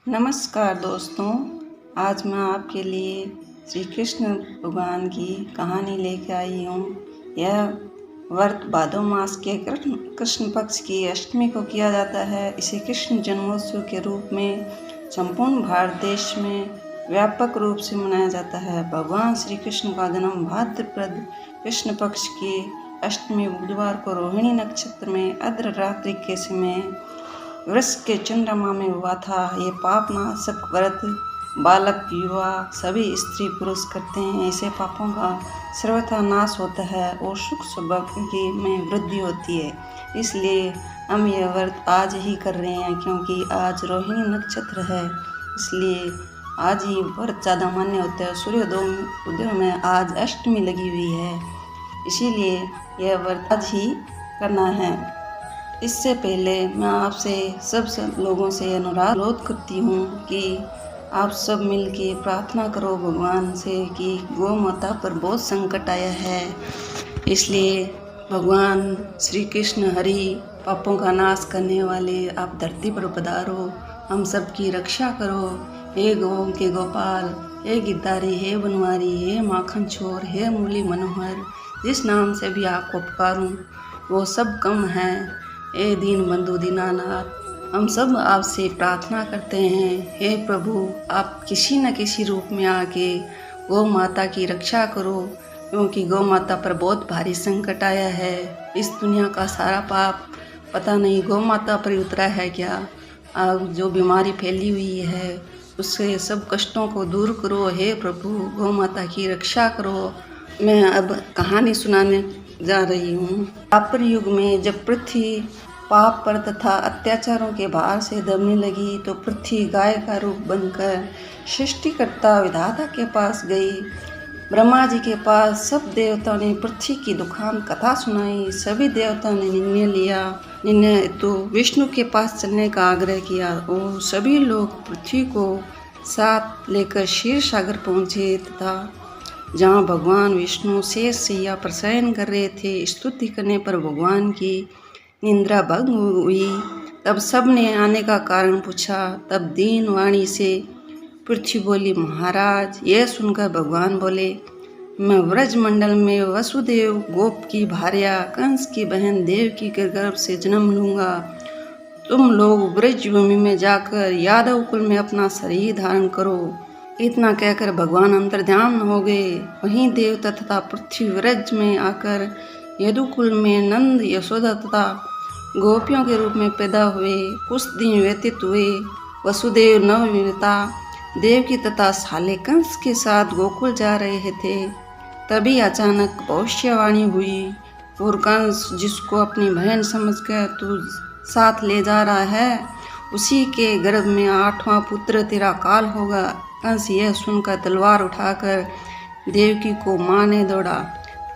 नमस्कार दोस्तों, आज मैं आपके लिए श्री कृष्ण भगवान की कहानी लेकर आई हूँ। यह व्रत भादो मास के कृष्ण पक्ष की अष्टमी को किया जाता है। इसे कृष्ण जन्मोत्सव के रूप में संपूर्ण भारत देश में व्यापक रूप से मनाया जाता है। भगवान श्री कृष्ण का जन्म भाद्रपद कृष्ण पक्ष की अष्टमी बुधवार को रोहिणी नक्षत्र में अर्धरात्रि के समय वृष के चंद्रमा में हुआ था। ये पापनाशक व्रत बालक युवा सभी स्त्री पुरुष करते हैं। इससे पापों का सर्वथा नाश होता है और सुख सौभाग्य में वृद्धि होती है। इसलिए हम यह व्रत आज ही कर रहे हैं, क्योंकि आज रोहिणी नक्षत्र है, इसलिए आज ही व्रत ज़्यादा मान्य होता है। सूर्योदय में आज अष्टमी लगी हुई है, इसीलिए यह व्रत आज ही करना है। इससे पहले मैं आपसे सब लोगों से अनुरोध करती हूँ कि आप सब मिलके प्रार्थना करो भगवान से कि गौ माता पर बहुत संकट आया है, इसलिए भगवान श्री कृष्ण हरि पापों का नाश करने वाले आप धरती पर पधारो, हम सब की रक्षा करो। हे गौ के गोपाल, हे गिरधारी, हे बनवारी, हे माखन छोर, हे मुरली मनोहर, जिस नाम से भी आपको पुकारूं वो सब कम है। हे दीन बंधु दीनानाथ, हम सब आपसे प्रार्थना करते हैं, हे प्रभु आप किसी न किसी रूप में आके गौ माता की रक्षा करो, क्योंकि गौ माता पर बहुत भारी संकट आया है। इस दुनिया का सारा पाप पता नहीं गौ माता पर उतरा है क्या। अब जो बीमारी फैली हुई है उससे सब कष्टों को दूर करो। हे प्रभु गौ माता की रक्षा करो। मैं अब कहानी सुनाने जा रही हूँ। द्वापर युग में जब पृथ्वी पाप पर तथा अत्याचारों के भार से दबने लगी, तो पृथ्वी गाय का रूप बनकर सृष्टिकर्ता विधाता के पास गई। ब्रह्मा जी के पास सब देवताओं ने पृथ्वी की दुखान कथा सुनाई। सभी देवताओं ने निर्णय तो विष्णु के पास चलने का आग्रह किया और सभी लोग पृथ्वी को साथ लेकर क्षीर सागर पहुँचे तथा जहाँ भगवान विष्णु शेष सैया पर शयन कर रहे थे, स्तुति करने पर भगवान की निंद्रा भंग हुई। तब सब ने आने का कारण पूछा। तब दीन वाणी से पृथ्वी बोली, महाराज। यह सुनकर भगवान बोले, मैं व्रज मंडल में वसुदेव गोप की भार्या कंस की बहन देवकी के गर्भ से जन्म लूँगा। तुम लोग ब्रज भूमि में जाकर यादव कुल में अपना शरीर धारण करो। इतना कहकर भगवान अंतर्ध्यान हो गए। वहीं देवता तथा पृथ्वी व्रज में आकर यदुकुल में नंद यशोदा तथा गोपियों के रूप में पैदा हुए। कुछ दिन व्यतीत हुए। वसुदेव नवविवाहिता देवकी तथा साले कंस के साथ गोकुल जा रहे थे। तभी अचानक भविष्यवाणी हुई और कंस, जिसको अपनी बहन समझकर तू साथ ले जा रहा है, उसी के गर्भ में 8वां पुत्र तेरा काल होगा। कंस यह सुनकर तलवार उठाकर देवकी को मारने दौड़ा।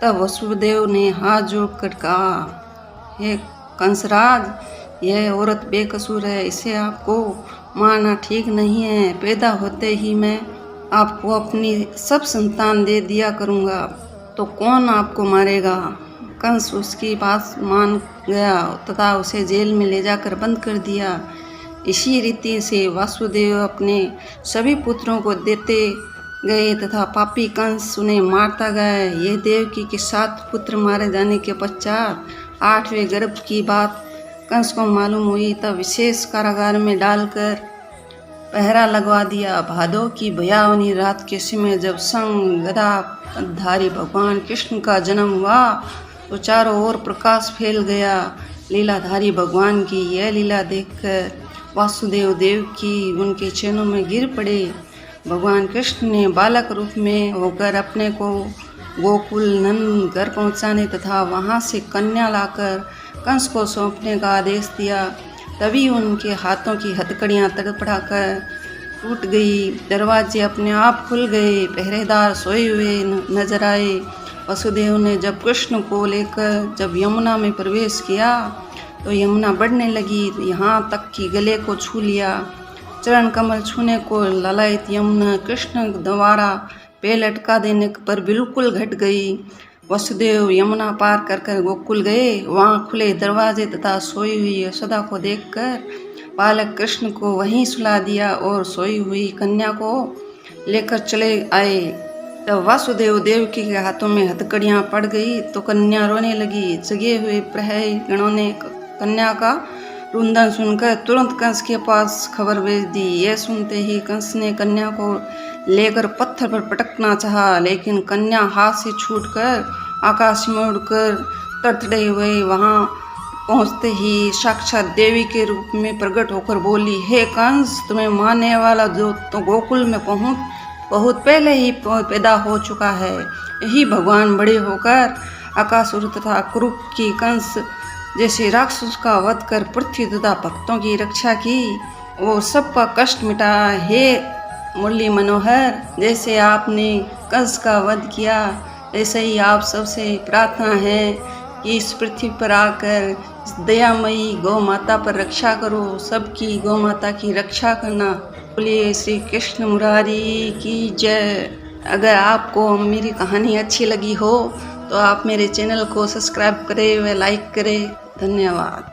तब वसुदेव ने हाथ जोड़कर कहा, हे कंसराज, यह औरत बेकसूर है, इसे आपको मारना ठीक नहीं है। पैदा होते ही मैं आपको अपनी सब संतान दे दिया करूँगा, तो कौन आपको मारेगा। कंस उसकी बात मान गया तथा उसे जेल में ले जाकर बंद कर दिया। इसी रीति से वासुदेव अपने सभी पुत्रों को देते गए तथा पापी कंस उन्हें मारता गया। ये देवकी के 7 पुत्र मारे जाने के पश्चात 8वें गर्भ की बात कंस को मालूम हुई। तब विशेष कारागार में डालकर पहरा लगवा दिया। भादों की भयावनी रात के समय जब संग गदाधारी भगवान कृष्ण का जन्म हुआ, तो चारों ओर प्रकाश फैल गया। लीलाधारी भगवान की यह लीला देखकर वासुदेव देवकी उनके चरणों में गिर पड़े। भगवान कृष्ण ने बालक रूप में होकर अपने को गोकुल नंद घर पहुँचाने तथा वहाँ से कन्या लाकर कंस को सौंपने का आदेश दिया। तभी उनके हाथों की हथकड़ियाँ तड़पड़ाकर टूट गई। दरवाजे अपने आप खुल गए। पहरेदार सोए हुए नजर आए। वसुदेव ने जब कृष्ण को लेकर जब यमुना में प्रवेश किया, तो यमुना बढ़ने लगी, यहाँ तक कि गले को छू लिया। चरण कमल छूने को ललायत यमुना कृष्ण द्वारा पैर लटका देने पर बिल्कुल घट गई। वसुदेव यमुना पार कर गोकुल गए। वहाँ खुले दरवाजे तथा सोई हुई यशोदा को देखकर बालक कृष्ण को वहीं सुला दिया और सोई हुई कन्या को लेकर चले आए। जब वासुदेव देवकी के हाथों में हथकड़ियां पड़ गई तो कन्या रोने लगी। जगे हुए प्रहरी गणों ने कन्या का रुंदन सुनकर तुरंत कंस के पास खबर भेज दी। यह सुनते ही कंस ने कन्या को लेकर पत्थर पर पटकना चाहा, लेकिन कन्या हाथ से छूटकर आकाश में उड़कर तड़तड़े हुए वहां पहुंचते ही साक्षात देवी के रूप में प्रकट होकर बोली, हे कंस, तुम्हें मारने वाला जो तो गोकुल में बहुत पहले ही पैदा हो चुका है। यही भगवान बड़े होकर अकासुर तथा कुरूप की कंस जैसे राक्षस का वध कर पृथ्वी तथा भक्तों की रक्षा की, वो सबका कष्ट मिटा। हे मुरली मनोहर, जैसे आपने कंस का वध किया, ऐसे ही आप सबसे प्रार्थना है कि इस पृथ्वी पर आकर इस दयामयी गौ माता पर रक्षा करो, सबकी गौ माता की रक्षा करना। बोलिए श्री कृष्ण मुरारी की जय। अगर आपको मेरी कहानी अच्छी लगी हो तो आप मेरे चैनल को सब्सक्राइब करें व लाइक करें। धन्यवाद।